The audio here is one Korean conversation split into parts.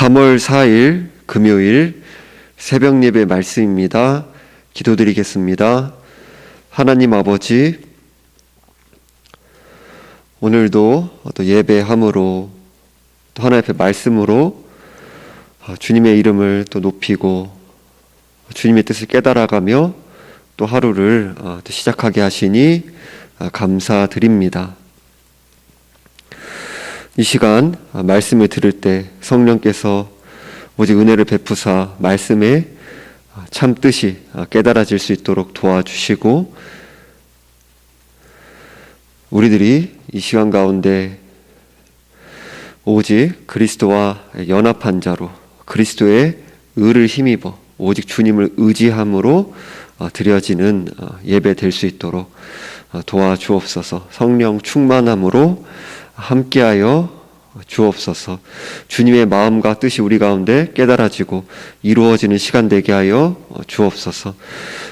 3월 4일 금요일 새벽 예배 말씀입니다. 기도드리겠습니다. 하나님 아버지, 오늘도 또 예배함으로 또 하나님 앞에 말씀으로 주님의 이름을 또 높이고 주님의 뜻을 깨달아가며 또 하루를 또 시작하게 하시니 감사드립니다. 이 시간 말씀을 들을 때 성령께서 오직 은혜를 베푸사 말씀에 참 뜻이 깨달아질 수 있도록 도와주시고, 우리들이 이 시간 가운데 오직 그리스도와 연합한 자로 그리스도의 의를 힘입어 오직 주님을 의지함으로 드려지는 예배 될 수 있도록 도와주옵소서. 성령 충만함으로 함께하여 주옵소서. 주님의 마음과 뜻이 우리 가운데 깨달아지고 이루어지는 시간 되게 하여 주옵소서.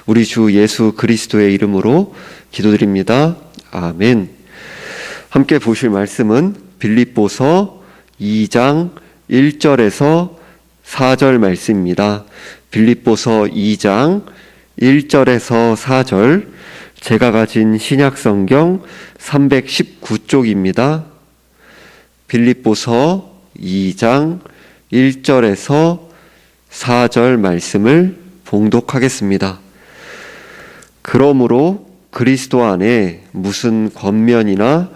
우리 주 예수 그리스도의 이름으로 기도드립니다. 아멘. 함께 보실 말씀은 빌립보서 2장 1절에서 4절 말씀입니다. 빌립보서 2장 1절에서 4절, 제가 가진 신약성경 319쪽입니다. 빌립보서 2장 1절에서 4절 말씀을 봉독하겠습니다. 그러므로 그리스도 안에 무슨 권면이나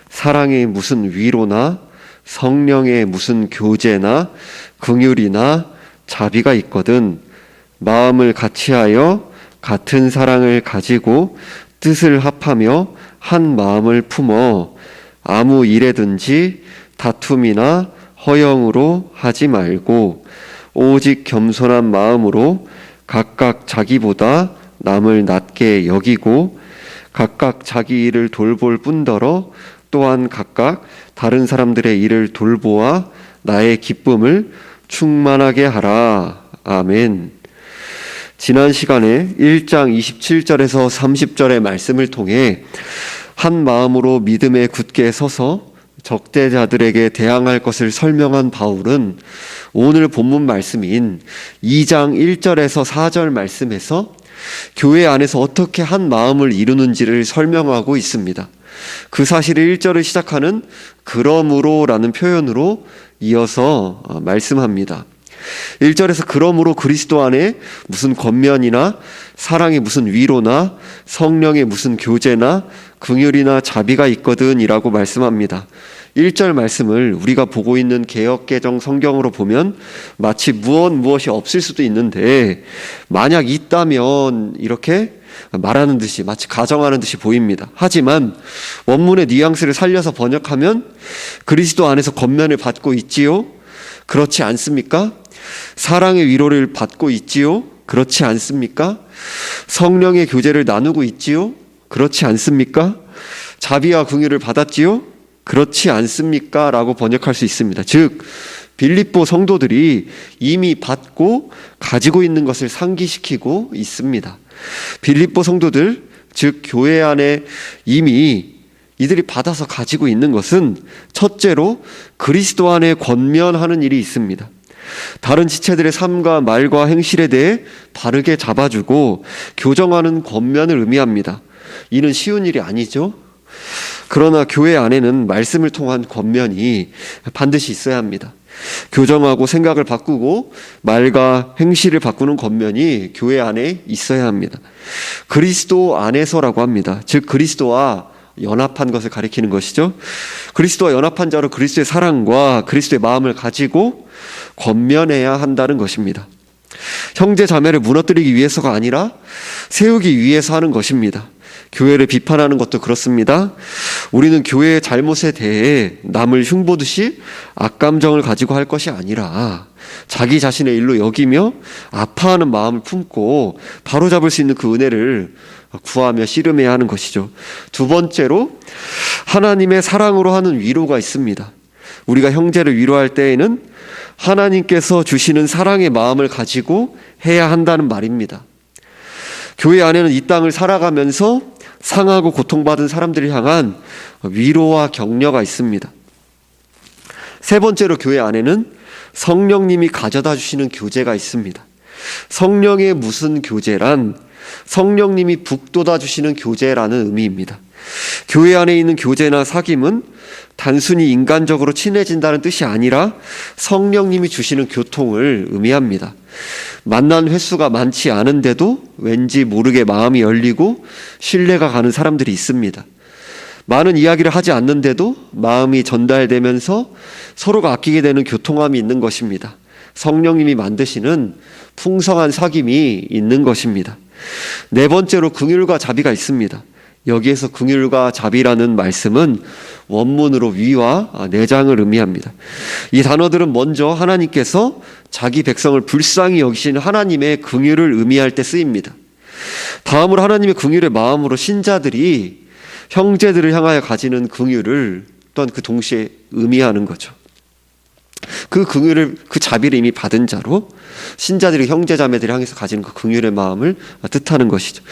사랑의 무슨 위로나 성령의 무슨 교제나 긍휼이나 자비가 있거든 마음을 같이하여 같은 사랑을 가지고 뜻을 합하며 한 마음을 품어 아무 일에든지 다툼이나 허영으로 하지 말고 오직 겸손한 마음으로 각각 자기보다 남을 낮게 여기고 각각 자기 일을 돌볼 뿐더러 또한 각각 다른 사람들의 일을 돌보아 나의 기쁨을 충만하게 하라. 아멘. 지난 시간에 1장 27절에서 30절의 말씀을 통해 한 마음으로 믿음에 굳게 서서 적대자들에게 대항할 것을 설명한 바울은 오늘 본문 말씀인 2장 1절에서 4절 말씀에서 교회 안에서 어떻게 한 마음을 이루는지를 설명하고 있습니다. 그 사실을 1절을 시작하는 그러므로 라는 표현으로 이어서 말씀합니다. 1절에서 그러므로 그리스도 안에 무슨 권면이나 사랑의 무슨 위로나 성령의 무슨 교제나 긍휼이나 자비가 있거든 이라고 말씀합니다. 1절 말씀을 우리가 보고 있는 개역개정 성경으로 보면 마치 무엇이 없을 수도 있는데 만약 있다면 이렇게 말하는 듯이 마치 가정하는 듯이 보입니다. 하지만 원문의 뉘앙스를 살려서 번역하면 그리스도 안에서 권면을 받고 있지요? 그렇지 않습니까? 사랑의 위로를 받고 있지요? 그렇지 않습니까? 성령의 교제를 나누고 있지요? 그렇지 않습니까? 자비와 긍휼을 받았지요? 그렇지 않습니까? 라고 번역할 수 있습니다. 즉 빌립보 성도들이 이미 받고 가지고 있는 것을 상기시키고 있습니다. 빌립보 성도들, 즉 교회 안에 이미 이들이 받아서 가지고 있는 것은 첫째로 그리스도 안에 권면하는 일이 있습니다. 다른 지체들의 삶과 말과 행실에 대해 바르게 잡아주고 교정하는 권면을 의미합니다. 이는 쉬운 일이 아니죠. 그러나 교회 안에는 말씀을 통한 권면이 반드시 있어야 합니다. 교정하고 생각을 바꾸고 말과 행실을 바꾸는 권면이 교회 안에 있어야 합니다. 그리스도 안에서라고 합니다. 즉 그리스도와 연합한 것을 가리키는 것이죠. 그리스도와 연합한 자로 그리스도의 사랑과 그리스도의 마음을 가지고 권면해야 한다는 것입니다. 형제 자매를 무너뜨리기 위해서가 아니라 세우기 위해서 하는 것입니다. 교회를 비판하는 것도 그렇습니다. 우리는 교회의 잘못에 대해 남을 흉보듯이 악감정을 가지고 할 것이 아니라 자기 자신의 일로 여기며 아파하는 마음을 품고 바로잡을 수 있는 그 은혜를 구하며 씨름해야 하는 것이죠. 두 번째로 하나님의 사랑으로 하는 위로가 있습니다. 우리가 형제를 위로할 때에는 하나님께서 주시는 사랑의 마음을 가지고 해야 한다는 말입니다. 교회 안에는 이 땅을 살아가면서 상하고 고통받은 사람들을 향한 위로와 격려가 있습니다. 세 번째로 교회 안에는 성령님이 가져다 주시는 교제가 있습니다. 성령의 무슨 교제란 성령님이 북돋아 주시는 교제라는 의미입니다. 교회 안에 있는 교제나 사귐은 단순히 인간적으로 친해진다는 뜻이 아니라 성령님이 주시는 교통을 의미합니다. 만난 횟수가 많지 않은데도 왠지 모르게 마음이 열리고 신뢰가 가는 사람들이 있습니다. 많은 이야기를 하지 않는데도 마음이 전달되면서 서로가 아끼게 되는 교통함이 있는 것입니다. 성령님이 만드시는 풍성한 사귐이 있는 것입니다. 네 번째로 긍휼과 자비가 있습니다. 여기에서 긍휼과 자비라는 말씀은 원문으로 위와 내장을 의미합니다. 이 단어들은 먼저 하나님께서 자기 백성을 불쌍히 여기시는 하나님의 긍휼을 의미할 때 쓰입니다. 다음으로 하나님의 긍휼의 마음으로 신자들이 형제들을 향하여 가지는 긍휼을 또한 그 동시에 의미하는 거죠. 그 긍휼을, 그 자비를 이미 받은 자로 신자들이 형제 자매들을 향해서 가지는 그 긍휼의 마음을 뜻하는 것이죠.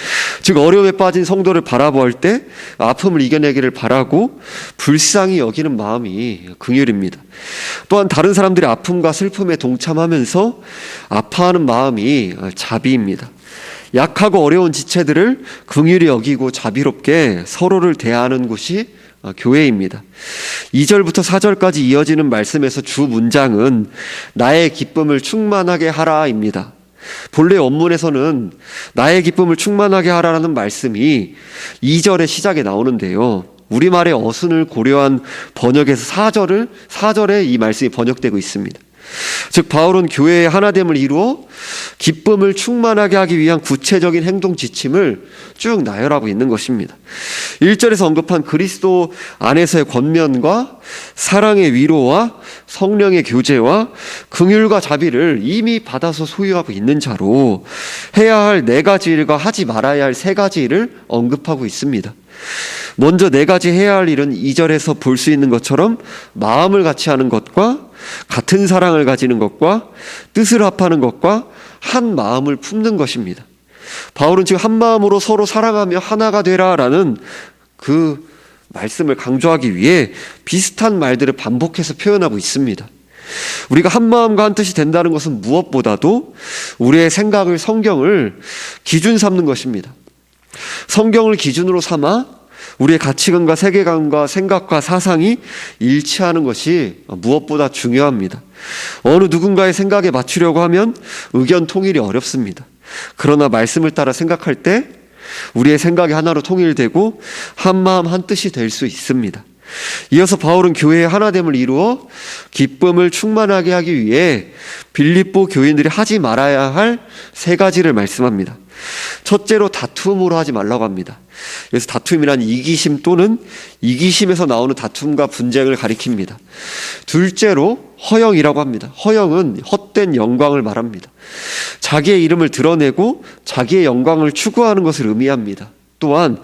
즉 어려움에 빠진 성도를 바라볼 때 아픔을 이겨내기를 바라고 불쌍히 여기는 마음이 긍휼입니다. 또한 다른 사람들의 아픔과 슬픔에 동참하면서 아파하는 마음이 자비입니다. 약하고 어려운 지체들을 긍휼히 여기고 자비롭게 서로를 대하는 곳이 교회입니다. 2절부터 4절까지 이어지는 말씀에서 주 문장은 나의 기쁨을 충만하게 하라입니다. 본래 원문에서는 나의 기쁨을 충만하게 하라라는 말씀이 2절의 시작에 나오는데요. 우리말의 어순을 고려한 번역에서 4절에 이 말씀이 번역되고 있습니다. 즉 바울은 교회의 하나됨을 이루어 기쁨을 충만하게 하기 위한 구체적인 행동 지침을 쭉 나열하고 있는 것입니다. 1절에서 언급한 그리스도 안에서의 권면과 사랑의 위로와 성령의 교제와 긍휼과 자비를 이미 받아서 소유하고 있는 자로 해야 할 4가지 일과 하지 말아야 할 3가지 일을 언급하고 있습니다. 먼저 4가지 해야 할 일은 2절에서 볼 수 있는 것처럼 마음을 같이 하는 것과 같은 사랑을 가지는 것과 뜻을 합하는 것과 한 마음을 품는 것입니다. 바울은 지금 한 마음으로 서로 사랑하며 하나가 되라라는 그 말씀을 강조하기 위해 비슷한 말들을 반복해서 표현하고 있습니다. 우리가 한 마음과 한 뜻이 된다는 것은 무엇보다도 우리의 생각을, 성경을 기준 삼는 것입니다. 성경을 기준으로 삼아 우리의 가치관과 세계관과 생각과 사상이 일치하는 것이 무엇보다 중요합니다. 어느 누군가의 생각에 맞추려고 하면 의견 통일이 어렵습니다. 그러나 말씀을 따라 생각할 때 우리의 생각이 하나로 통일되고 한 마음 한 뜻이 될 수 있습니다. 이어서 바울은 교회의 하나됨을 이루어 기쁨을 충만하게 하기 위해 빌립보 교인들이 하지 말아야 할 3가지를 말씀합니다. 첫째로 다툼으로 하지 말라고 합니다. 그래서 다툼이란 이기심 또는 이기심에서 나오는 다툼과 분쟁을 가리킵니다. 둘째로 허영이라고 합니다. 허영은 헛된 영광을 말합니다. 자기의 이름을 드러내고 자기의 영광을 추구하는 것을 의미합니다. 또한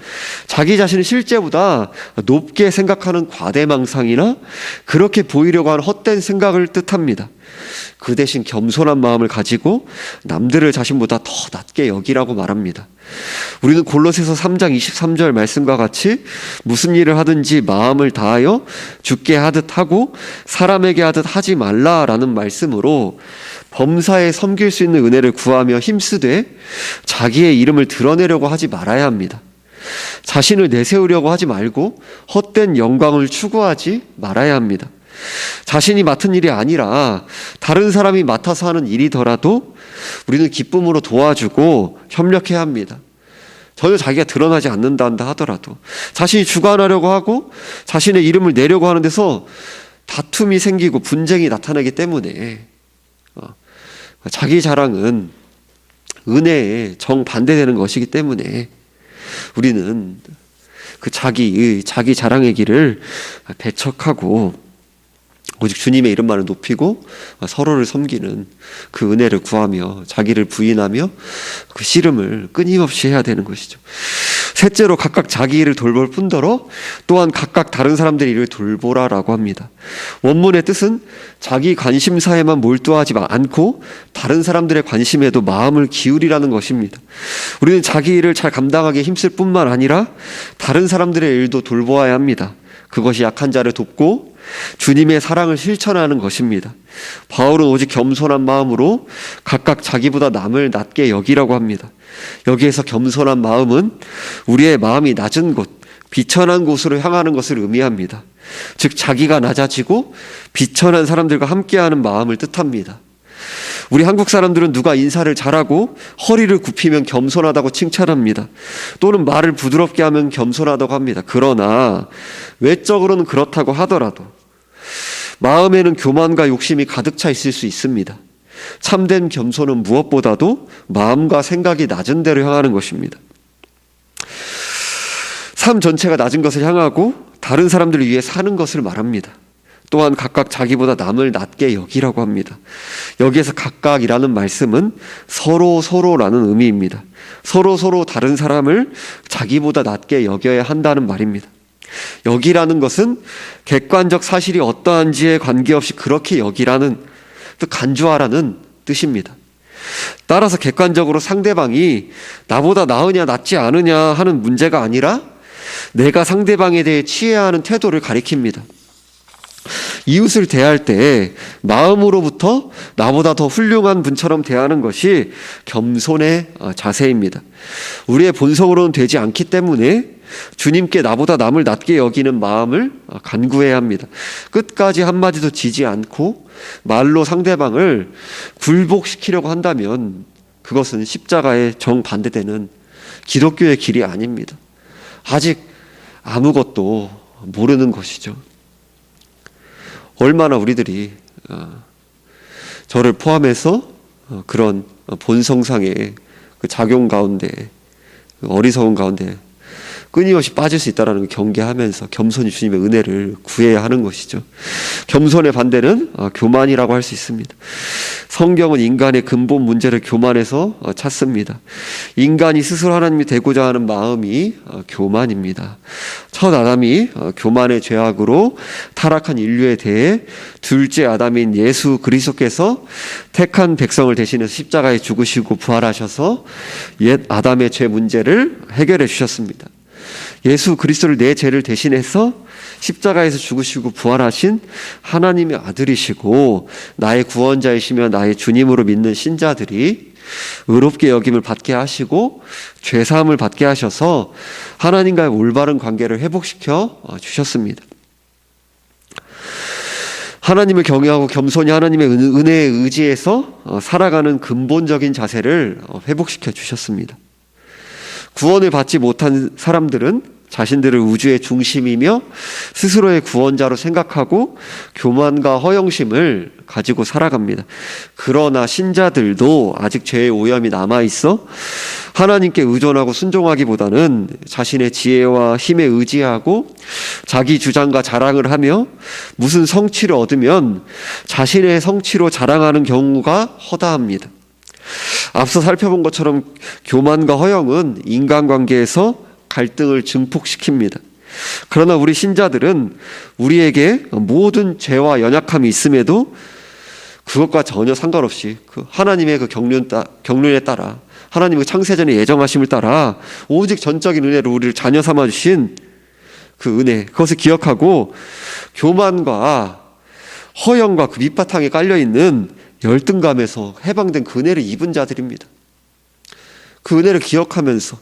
자기 자신을 실제보다 높게 생각하는 과대망상이나 그렇게 보이려고 하는 헛된 생각을 뜻합니다. 그 대신 겸손한 마음을 가지고 남들을 자신보다 더 낮게 여기라고 말합니다. 우리는 골로새서 3장 23절 말씀과 같이 무슨 일을 하든지 마음을 다하여 주께 하듯 하고 사람에게 하듯 하지 말라라는 말씀으로 범사에 섬길 수 있는 은혜를 구하며 힘쓰되 자기의 이름을 드러내려고 하지 말아야 합니다. 자신을 내세우려고 하지 말고 헛된 영광을 추구하지 말아야 합니다. 자신이 맡은 일이 아니라 다른 사람이 맡아서 하는 일이더라도 우리는 기쁨으로 도와주고 협력해야 합니다. 전혀 자기가 드러나지 않는다 하더라도 자신이 주관하려고 하고 자신의 이름을 내려고 하는 데서 다툼이 생기고 분쟁이 나타나기 때문에 자기 자랑은 은혜에 정반대되는 것이기 때문에 우리는 그 자기 자랑의 길을 배척하고 오직 주님의 이름만을 높이고 서로를 섬기는 그 은혜를 구하며 자기를 부인하며 그 씨름을 끊임없이 해야 되는 것이죠. 셋째로 각각 자기 일을 돌볼 뿐더러 또한 각각 다른 사람들의 일을 돌보라라고 합니다. 원문의 뜻은 자기 관심사에만 몰두하지 않고 다른 사람들의 관심에도 마음을 기울이라는 것입니다. 우리는 자기 일을 잘 감당하기에 힘쓸 뿐만 아니라 다른 사람들의 일도 돌보아야 합니다. 그것이 약한 자를 돕고 주님의 사랑을 실천하는 것입니다. 바울은 오직 겸손한 마음으로 각각 자기보다 남을 낮게 여기라고 합니다. 여기에서 겸손한 마음은 우리의 마음이 낮은 곳, 비천한 곳으로 향하는 것을 의미합니다. 즉 자기가 낮아지고 비천한 사람들과 함께하는 마음을 뜻합니다. 우리 한국 사람들은 누가 인사를 잘하고 허리를 굽히면 겸손하다고 칭찬합니다. 또는 말을 부드럽게 하면 겸손하다고 합니다. 그러나 외적으로는 그렇다고 하더라도 마음에는 교만과 욕심이 가득 차 있을 수 있습니다. 참된 겸손은 무엇보다도 마음과 생각이 낮은 데로 향하는 것입니다. 삶 전체가 낮은 것을 향하고 다른 사람들을 위해 사는 것을 말합니다. 또한 각각 자기보다 남을 낮게 여기라고 합니다. 여기에서 각각이라는 말씀은 서로라는 의미입니다. 서로 다른 사람을 자기보다 낮게 여겨야 한다는 말입니다. 여기라는 것은 객관적 사실이 어떠한지에 관계없이 그렇게 여기라는, 또 간주하라는 뜻입니다. 따라서 객관적으로 상대방이 나보다 나으냐 낫지 않으냐 하는 문제가 아니라 내가 상대방에 대해 취해야 하는 태도를 가리킵니다. 이웃을 대할 때 마음으로부터 나보다 더 훌륭한 분처럼 대하는 것이 겸손의 자세입니다. 우리의 본성으로는 되지 않기 때문에 주님께 나보다 남을 낮게 여기는 마음을 간구해야 합니다. 끝까지 한마디도 지지 않고 말로 상대방을 굴복시키려고 한다면 그것은 십자가에 정반대되는 기독교의 길이 아닙니다. 아직 아무것도 모르는 것이죠. 얼마나 우리들이 저를 포함해서 그런 본성상의 그 작용 가운데, 어리석은 가운데 끊임없이 빠질 수 있다는 걸 경계하면서 겸손히 주님의 은혜를 구해야 하는 것이죠. 겸손의 반대는 교만이라고 할 수 있습니다. 성경은 인간의 근본 문제를 교만에서 찾습니다. 인간이 스스로 하나님이 되고자 하는 마음이 교만입니다. 첫 아담이 교만의 죄악으로 타락한 인류에 대해 둘째 아담인 예수 그리스도께서 택한 백성을 대신해서 십자가에 죽으시고 부활하셔서 옛 아담의 죄 문제를 해결해 주셨습니다. 예수 그리스도를 내 죄를 대신해서 십자가에서 죽으시고 부활하신 하나님의 아들이시고 나의 구원자이시며 나의 주님으로 믿는 신자들이 의롭게 여김을 받게 하시고 죄사함을 받게 하셔서 하나님과의 올바른 관계를 회복시켜 주셨습니다. 하나님을 경외하고 겸손히 하나님의 은혜에 의지해서 살아가는 근본적인 자세를 회복시켜 주셨습니다. 구원을 받지 못한 사람들은 자신들을 우주의 중심이며 스스로의 구원자로 생각하고 교만과 허영심을 가지고 살아갑니다. 그러나 신자들도 아직 죄의 오염이 남아있어 하나님께 의존하고 순종하기보다는 자신의 지혜와 힘에 의지하고 자기 주장과 자랑을 하며 무슨 성취를 얻으면 자신의 성취로 자랑하는 경우가 허다합니다. 앞서 살펴본 것처럼 교만과 허영은 인간관계에서 갈등을 증폭시킵니다. 그러나 우리 신자들은 우리에게 모든 죄와 연약함이 있음에도 그것과 전혀 상관없이 하나님의 그 경륜에 따라 하나님의 창세전의 예정하심을 따라 오직 전적인 은혜로 우리를 자녀 삼아주신 그 은혜, 그것을 기억하고 교만과 허영과 그 밑바탕에 깔려있는 열등감에서 해방된 그 은혜를 입은 자들입니다. 그 은혜를 기억하면서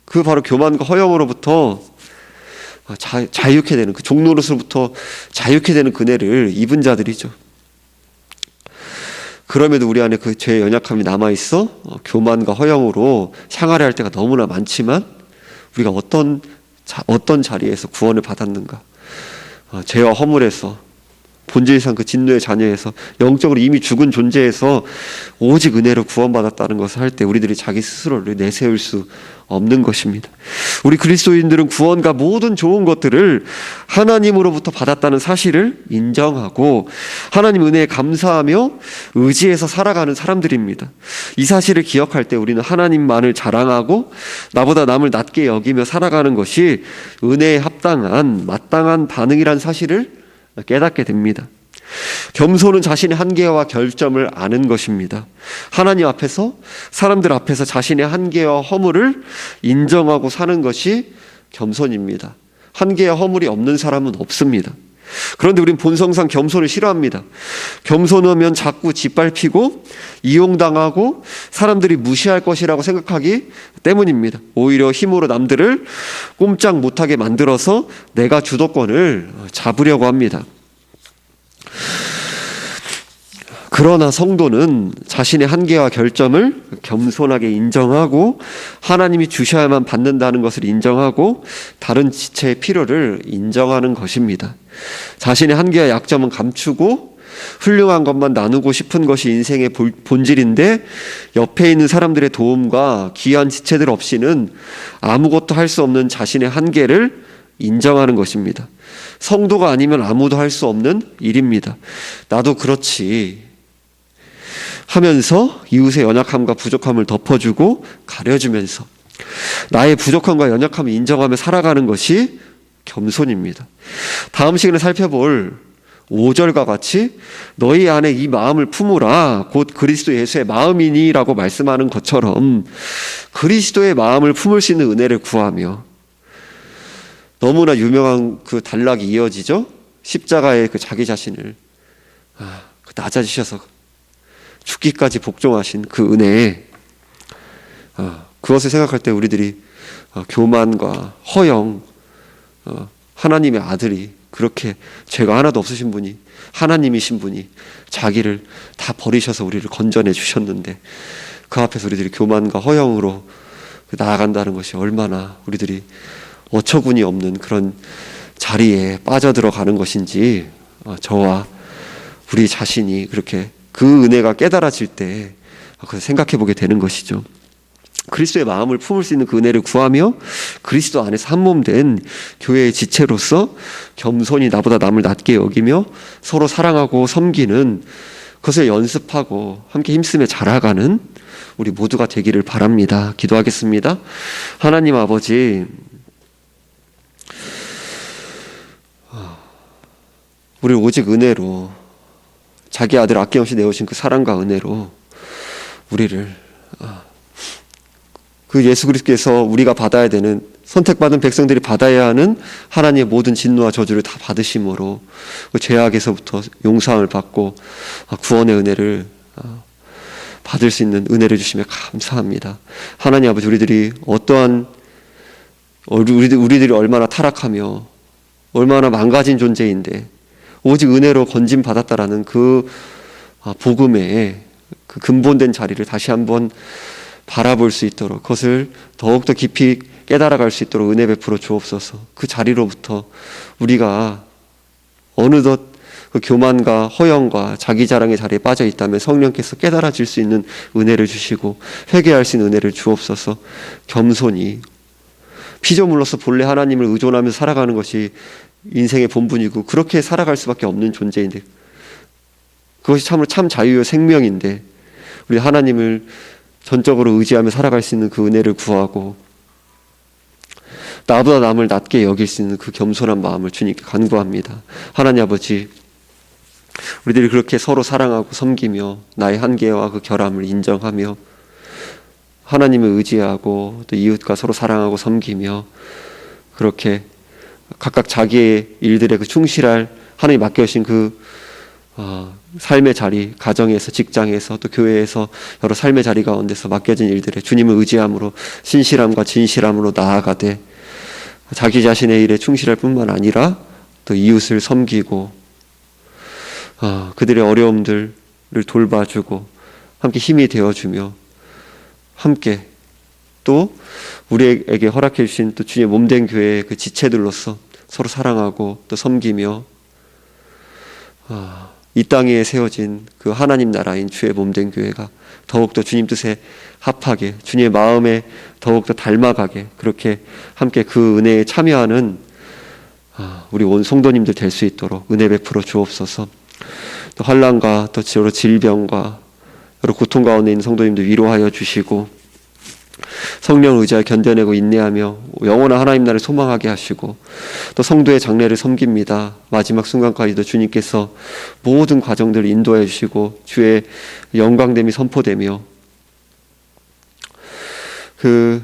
그 바로 교만과 허영으로부터 자유케 되는, 그 종노릇으로부터 자유케 되는 그 은혜를 입은 자들이죠. 그럼에도 우리 안에 그 죄의 연약함이 남아있어 교만과 허영으로 향하려 할 때가 너무나 많지만 우리가 어떤 자리에서 구원을 받았는가? 죄와 허물에서, 본질상 그 진노의 자녀에서, 영적으로 이미 죽은 존재에서 오직 은혜로 구원받았다는 것을 할 때 우리들이 자기 스스로를 내세울 수 없는 것입니다. 우리 그리스도인들은 구원과 모든 좋은 것들을 하나님으로부터 받았다는 사실을 인정하고 하나님 은혜에 감사하며 의지해서 살아가는 사람들입니다. 이 사실을 기억할 때 우리는 하나님만을 자랑하고 나보다 남을 낮게 여기며 살아가는 것이 은혜에 합당한 마땅한 반응이란 사실을 깨닫게 됩니다. 겸손은 자신의 한계와 결점을 아는 것입니다. 하나님 앞에서, 사람들 앞에서 자신의 한계와 허물을 인정하고 사는 것이 겸손입니다. 한계와 허물이 없는 사람은 없습니다. 그런데 우린 본성상 겸손을 싫어합니다. 겸손하면 자꾸 짓밟히고 이용당하고 사람들이 무시할 것이라고 생각하기 때문입니다. 오히려 힘으로 남들을 꼼짝 못하게 만들어서 내가 주도권을 잡으려고 합니다. 그러나 성도는 자신의 한계와 결점을 겸손하게 인정하고 하나님이 주셔야만 받는다는 것을 인정하고 다른 지체의 필요를 인정하는 것입니다. 자신의 한계와 약점은 감추고 훌륭한 것만 나누고 싶은 것이 인생의 본질인데 옆에 있는 사람들의 도움과 귀한 지체들 없이는 아무것도 할 수 없는 자신의 한계를 인정하는 것입니다. 성도가 아니면 아무도 할 수 없는 일입니다. 나도 그렇지 하면서 이웃의 연약함과 부족함을 덮어주고 가려주면서 나의 부족함과 연약함을 인정하며 살아가는 것이 겸손입니다. 다음 시간에 살펴볼 5절과 같이 너희 안에 이 마음을 품으라 곧 그리스도 예수의 마음이니 라고 말씀하는 것처럼 그리스도의 마음을 품을 수 있는 은혜를 구하며, 너무나 유명한 그 단락이 이어지죠. 십자가의 그 자기 자신을 낮아지셔서 죽기까지 복종하신 그 은혜에 그것을 생각할 때 우리들이 교만과 허영, 하나님의 아들이 그렇게 죄가 하나도 없으신 분이, 하나님이신 분이 자기를 다 버리셔서 우리를 건져내 주셨는데 그 앞에서 우리들이 교만과 허영으로 나아간다는 것이 얼마나 우리들이 어처구니 없는 그런 자리에 빠져들어가는 것인지 저와 우리 자신이 그렇게 그 은혜가 깨달아질 때 그걸 생각해 보게 되는 것이죠. 그리스도의 마음을 품을 수 있는 그 은혜를 구하며 그리스도 안에서 한 몸 된 교회의 지체로서 겸손히 나보다 남을 낮게 여기며 서로 사랑하고 섬기는 그것을 연습하고 함께 힘쓰며 자라가는 우리 모두가 되기를 바랍니다. 기도하겠습니다. 하나님 아버지, 우리를 오직 은혜로, 자기 아들 아낌없이 내오신 그 사랑과 은혜로 우리를 그 예수 그리스도께서 우리가 받아야 되는, 선택받은 백성들이 받아야 하는 하나님의 모든 진노와 저주를 다 받으심으로 그 죄악에서부터 용서함을 받고 구원의 은혜를 받을 수 있는 은혜를 주시며 감사합니다. 하나님 아버지, 우리들이 얼마나 타락하며 얼마나 망가진 존재인데 오직 은혜로 건짐 받았다라는 그 복음의 그 근본된 자리를 다시 한번 바라볼 수 있도록, 그것을 더욱더 깊이 깨달아갈 수 있도록 은혜 베풀어 주옵소서. 그 자리로부터 우리가 어느덧 그 교만과 허영과 자기 자랑의 자리에 빠져 있다면 성령께서 깨달아질 수 있는 은혜를 주시고 회개할 수 있는 은혜를 주옵소서. 겸손히 피조물로서 본래 하나님을 의존하며 살아가는 것이 인생의 본분이고 그렇게 살아갈 수밖에 없는 존재인데, 그것이 참 자유의 생명인데 우리 하나님을 전적으로 의지하며 살아갈 수 있는 그 은혜를 구하고 나보다 남을 낮게 여길 수 있는 그 겸손한 마음을 주님께 간구합니다. 하나님 아버지, 우리들이 그렇게 서로 사랑하고 섬기며 나의 한계와 그 결함을 인정하며 하나님을 의지하고 또 이웃과 서로 사랑하고 섬기며 그렇게 각각 자기의 일들에 그 충실할 하나님 맡겨주신 그 삶의 자리, 가정에서, 직장에서, 또 교회에서 여러 삶의 자리 가운데서 맡겨진 일들에 주님을 의지함으로 신실함과 진실함으로 나아가되 자기 자신의 일에 충실할 뿐만 아니라 또 이웃을 섬기고 그들의 어려움들을 돌봐주고 함께 힘이 되어주며 함께 또 우리에게 허락해 주신 또 주님의 몸된 교회의 그 지체들로서 서로 사랑하고 또 섬기며 이 땅에 세워진 그 하나님 나라인 주의 몸된 교회가 더욱더 주님 뜻에 합하게, 주님의 마음에 더욱더 닮아가게, 그렇게 함께 그 은혜에 참여하는 우리 온 성도님들 될 수 있도록 은혜 베풀어 주옵소서. 또 환난과 또 여러 질병과 여러 고통 가운데 있는 성도님들 위로하여 주시고 성령을 의지하여 견뎌내고 인내하며 영원한 하나님 나라를 소망하게 하시고 또 성도의 장래를 섬깁니다. 마지막 순간까지도 주님께서 모든 과정들을 인도해 주시고 주의 영광됨이 선포되며 그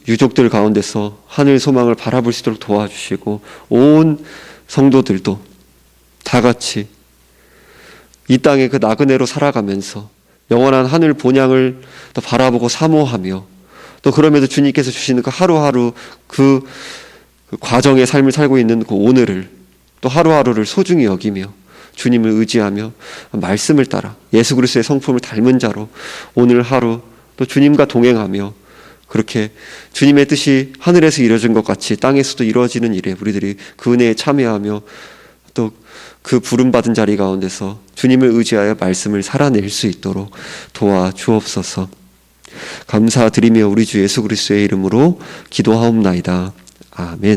유족들 가운데서 하늘 소망을 바라볼 수 있도록 도와주시고 온 성도들도 다 같이 이 땅의 그 나그네로 살아가면서 영원한 하늘 본향을 또 바라보고 사모하며 또 그럼에도 주님께서 주시는 그 하루하루 그 과정의 삶을 살고 있는 그 오늘을 또 하루하루를 소중히 여기며 주님을 의지하며 말씀을 따라 예수 그리스도의 성품을 닮은 자로 오늘 하루 또 주님과 동행하며 그렇게 주님의 뜻이 하늘에서 이루어진 것 같이 땅에서도 이루어지는 일에 우리들이 그 은혜에 참여하며 또 그 부름받은 자리 가운데서 주님을 의지하여 말씀을 살아낼 수 있도록 도와주옵소서. 감사드리며 우리 주 예수 그리스도의 이름으로 기도하옵나이다. 아멘.